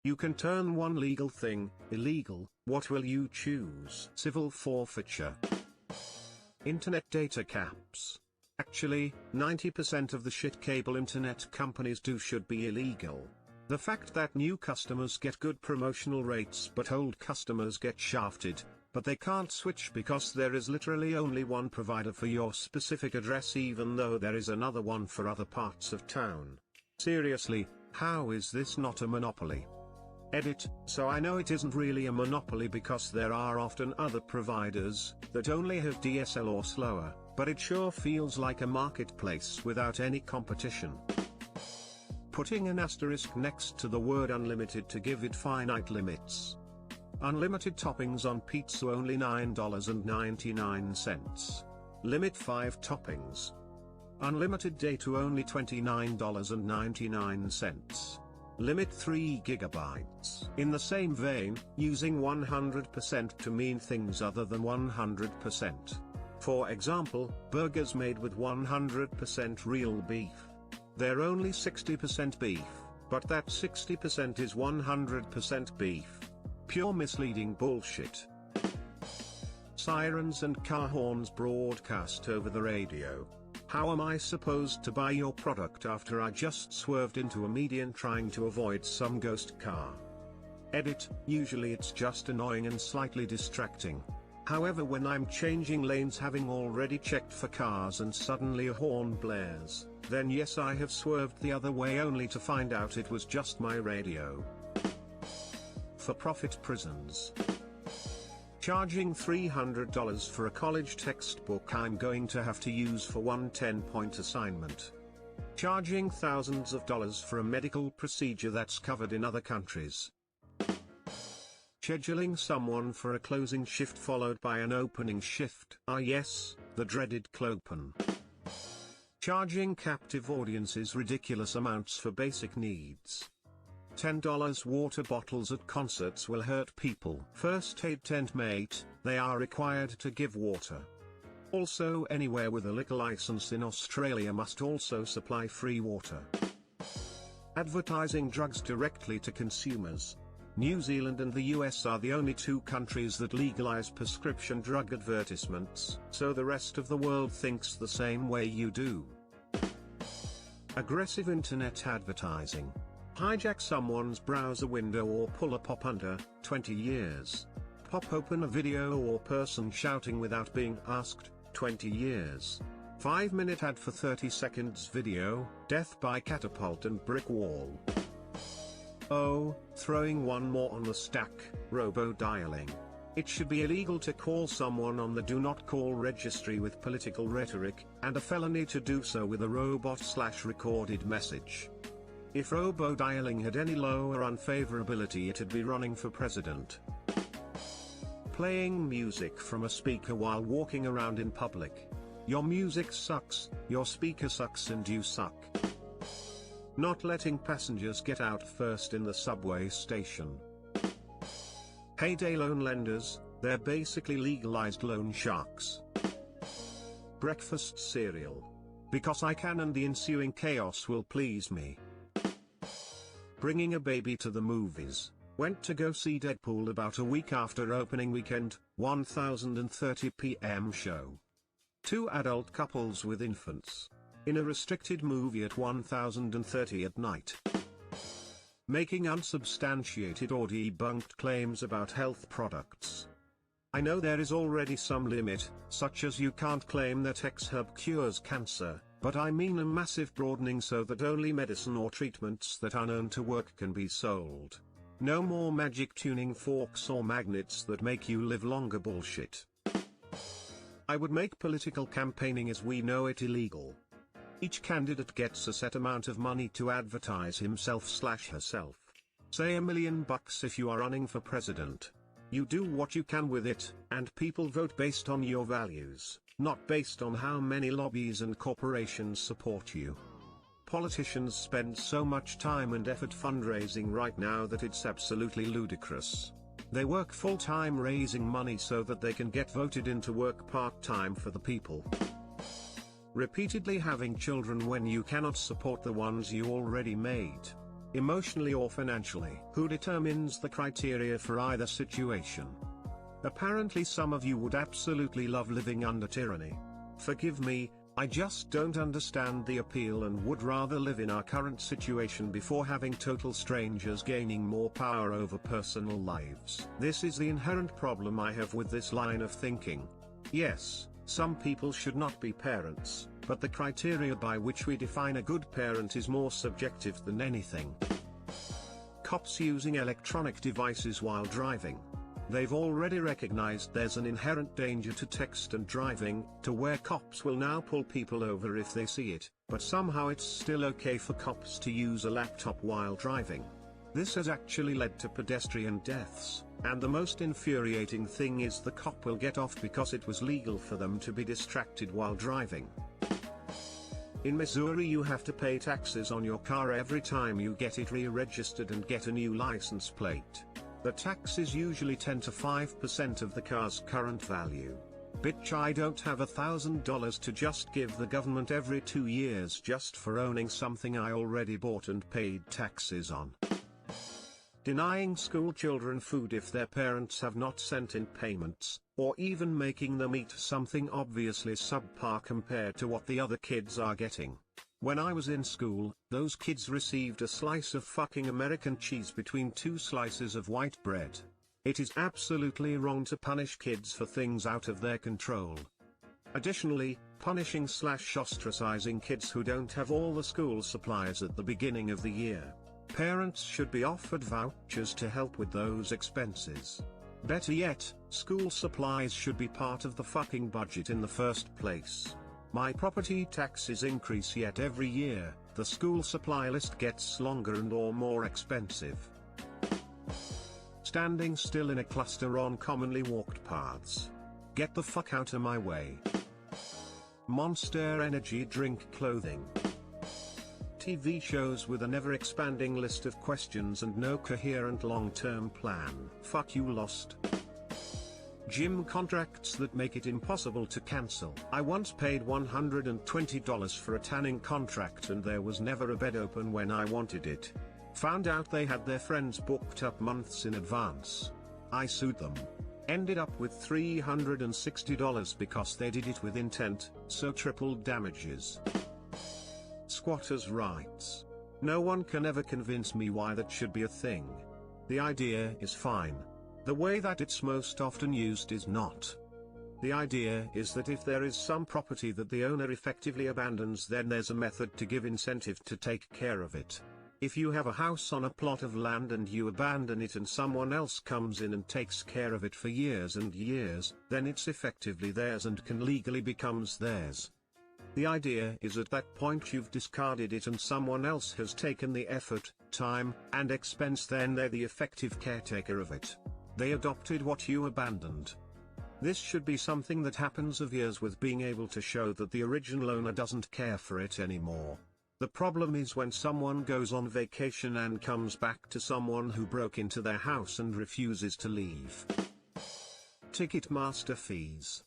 You can turn one legal thing illegal. What will you choose? Civil forfeiture. Internet data caps. Actually, 90% of the shit cable internet companies do should be illegal. The fact that new customers get good promotional rates but old customers get shafted, but they can't switch because there is literally only one provider for your specific address even though there is another one for other parts of town. Seriously, how is this not a monopoly? Edit, so I know it isn't really a monopoly because there are often other providers that only have DSL or slower, but it sure feels like a marketplace without any competition. Putting an asterisk next to the word unlimited to give it finite limits. Unlimited toppings on pizza only $9.99. Limit 5 toppings. Unlimited data only $29.99. Limit 3 GB. In the same vein, using 100% to mean things other than 100%. For example, burgers made with 100% real beef. They're only 60% beef, but that 60% is 100% beef. Pure misleading bullshit. Sirens and car horns broadcast over the radio. How am I supposed to buy your product after I just swerved into a median trying to avoid some ghost car? Edit, usually it's just annoying and slightly distracting. However, when I'm changing lanes having already checked for cars and suddenly a horn blares, then yes, I have swerved the other way only to find out it was just my radio. For-profit prisons. Charging $300 for a college textbook I'm going to have to use for one 10-point assignment. Charging thousands of dollars for a medical procedure that's covered in other countries. Scheduling someone for a closing shift followed by an opening shift. Ah yes, the dreaded clopen. Charging captive audiences ridiculous amounts for basic needs. $10 water bottles at concerts will hurt people. First aid tent mate, they are required to give water. Also, anywhere with a liquor license in Australia must also supply free water. Advertising drugs directly to consumers. New Zealand and the US are the only two countries that legalize prescription drug advertisements, so the rest of the world thinks the same way you do. Aggressive internet advertising. Hijack someone's browser window or pull a pop under 20 years. Pop open a video or person shouting without being asked 20 years. 5-minute ad for 30 seconds video, death by catapult and brick wall. Oh, throwing one more on the stack, robo-dialing. It should be illegal to call someone on the do not call registry with political rhetoric, and a felony to do so with a robot/recorded message. If robo-dialing had any lower unfavorability, it'd be running for president. Playing music from a speaker while walking around in public. Your music sucks, your speaker sucks and you suck. Not letting passengers get out first in the subway station. Payday loan lenders, they're basically legalized loan sharks. Breakfast cereal. Because I can and the ensuing chaos will please me. Bringing a baby to the movies. Went to go see Deadpool about a week after opening weekend, 1030 p.m. show. 2 adult couples with infants. In a restricted movie at 1030 at night. Making unsubstantiated or debunked claims about health products. I know there is already some limit, such as you can't claim that X herb cures cancer, but I mean a massive broadening so that only medicine or treatments that are known to work can be sold. No more magic tuning forks or magnets that make you live longer bullshit. I would make political campaigning as we know it illegal. Each candidate gets a set amount of money to advertise himself/herself. Say $1 million if you are running for president. You do what you can with it, and people vote based on your values, not based on how many lobbies and corporations support you. Politicians spend so much time and effort fundraising right now that it's absolutely ludicrous. They work full-time raising money so that they can get voted in to work part-time for the people. Repeatedly having children when you cannot support the ones you already made. emotionally or financially. Who determines the criteria for either situation? Apparently some of you would absolutely love living under tyranny. Forgive me, I just don't understand the appeal and would rather live in our current situation before having total strangers gaining more power over personal lives. This is the inherent problem I have with this line of thinking. Yes, some people should not be parents, but the criteria by which we define a good parent is more subjective than anything. Cops using electronic devices while driving. They've already recognized there's an inherent danger to text and driving, to where cops will now pull people over if they see it, but somehow it's still okay for cops to use a laptop while driving. This has actually led to pedestrian deaths, and the most infuriating thing is the cop will get off because it was legal for them to be distracted while driving. In Missouri you have to pay taxes on your car every time you get it re-registered and get a new license plate. The tax is usually 10 to 5% of the car's current value. Bitch, I don't have $1,000 to just give the government every 2 years just for owning something I already bought and paid taxes on. Denying school children food if their parents have not sent in payments, or even making them eat something obviously subpar compared to what the other kids are getting. When I was in school, those kids received a slice of fucking American cheese between 2 slices of white bread. It is absolutely wrong to punish kids for things out of their control. Additionally, punishing / ostracizing kids who don't have all the school supplies at the beginning of the year. Parents should be offered vouchers to help with those expenses. Better yet, school supplies should be part of the fucking budget in the first place. My property taxes increase yet every year, the school supply list gets longer and or more expensive. Standing still in a cluster on commonly walked paths. Get the fuck out of my way. Monster Energy drink clothing. TV shows with a never-expanding list of questions and no coherent long-term plan. Fuck you, Lost. Gym contracts that make it impossible to cancel. I once paid $120 for a tanning contract and there was never a bed open when I wanted it. Found out they had their friends booked up months in advance. I sued them. Ended up with $360 because they did it with intent, so tripled damages. Squatters' rights. No one can ever convince me why that should be a thing. The idea is fine. The way that it's most often used is not. The idea is that if there is some property that the owner effectively abandons, then there's a method to give incentive to take care of it. If you have a house on a plot of land and you abandon it and someone else comes in and takes care of it for years and years, then it's effectively theirs and can legally becomes theirs. The idea is at that point you've discarded it and someone else has taken the effort, time, and expense, then they're the effective caretaker of it. They adopted what you abandoned. This should be something that happens of years with being able to show that the original owner doesn't care for it anymore. The problem is when someone goes on vacation and comes back to someone who broke into their house and refuses to leave. Ticketmaster fees.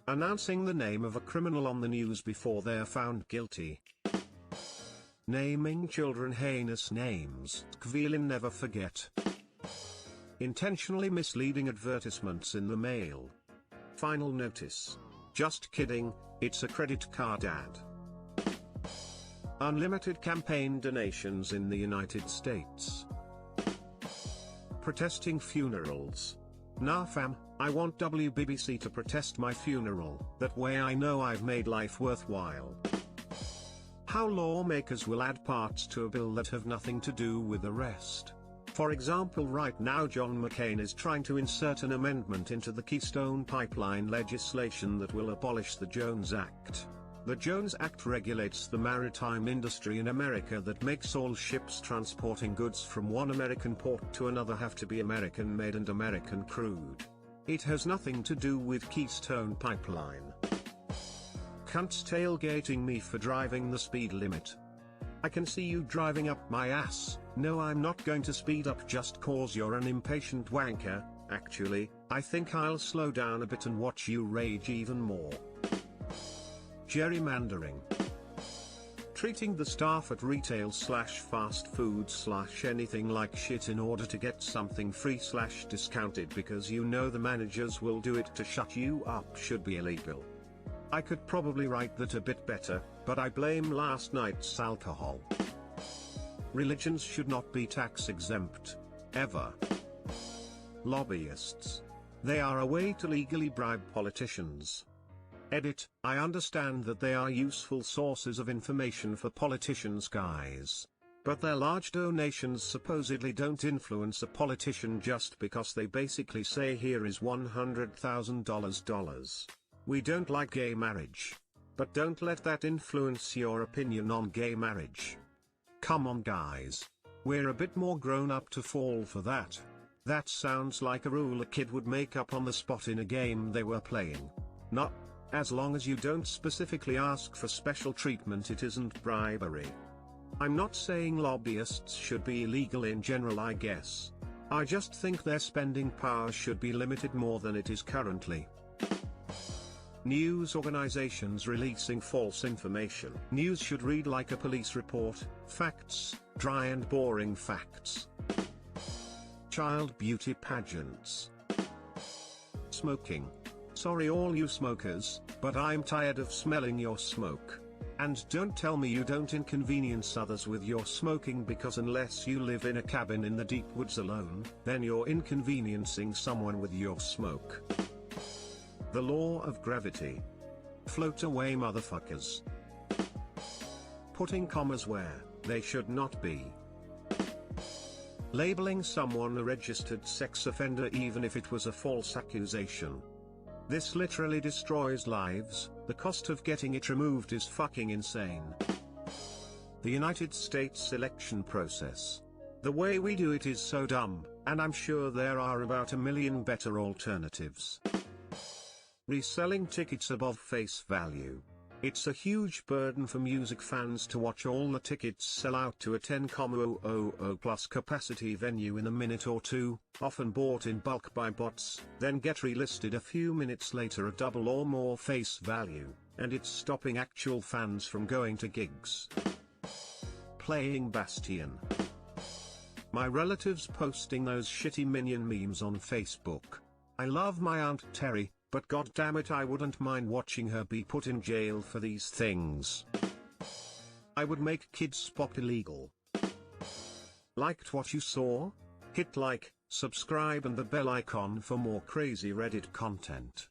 Announcing the name of a criminal on the news before they're found guilty. Naming children heinous names. Kvilin never forget. Intentionally misleading advertisements in the mail. Final notice. Just kidding, it's a credit card ad. Unlimited campaign donations in the United States. Protesting funerals. Nah fam, I want WBBC to protest my funeral, that way I know I've made life worthwhile. How lawmakers will add parts to a bill that have nothing to do with the rest. For example, right now John McCain is trying to insert an amendment into the Keystone Pipeline legislation that will abolish the Jones Act. The Jones Act regulates the maritime industry in America that makes all ships transporting goods from one American port to another have to be American-made and American crewed. It has nothing to do with Keystone Pipeline. Cunts tailgating me for driving the speed limit. I can see you driving up my ass. No, I'm not going to speed up just cause you're an impatient wanker. Actually, I think I'll slow down a bit and watch you rage even more. Gerrymandering. Treating the staff at retail/fast food/anything like shit in order to get something free/discounted because you know the managers will do it to shut you up should be illegal. I could probably write that a bit better, but I blame last night's alcohol. Religions should not be tax exempt. Ever. Lobbyists. They are a way to legally bribe politicians. Edit, I understand that they are useful sources of information for politicians guys. But their large donations supposedly don't influence a politician just because they basically say here is $100,000. We don't like gay marriage. But don't let that influence your opinion on gay marriage. Come on guys. We're a bit more grown up to fall for that. That sounds like a rule a kid would make up on the spot in a game they were playing. Not, as long as you don't specifically ask for special treatment, it isn't bribery. I'm not saying lobbyists should be illegal in general, I guess. I just think their spending power should be limited more than it is currently. News organizations releasing false information. News should read like a police report, facts, dry and boring facts. Child beauty pageants. Smoking. Sorry all you smokers, but I'm tired of smelling your smoke. And don't tell me you don't inconvenience others with your smoking, because unless you live in a cabin in the deep woods alone, then you're inconveniencing someone with your smoke. The law of gravity. Float away motherfuckers. Putting commas where they should not be. Labeling someone a registered sex offender even if it was a false accusation. This literally destroys lives. The cost of getting it removed is fucking insane. The United States election process. The way we do it is so dumb, and I'm sure there are about a million better alternatives. Reselling tickets above face value. It's a huge burden for music fans to watch all the tickets sell out to a 10,000 plus capacity venue in a minute or two, often bought in bulk by bots, then get relisted a few minutes later at double or more face value, and it's stopping actual fans from going to gigs. Playing Bastion. My relatives posting those shitty Minion memes on Facebook. I love my Aunt Terry, but goddammit I wouldn't mind watching her be put in jail for these things. I would make kids pop illegal. Liked what you saw? Hit like, subscribe and the bell icon for more crazy Reddit content.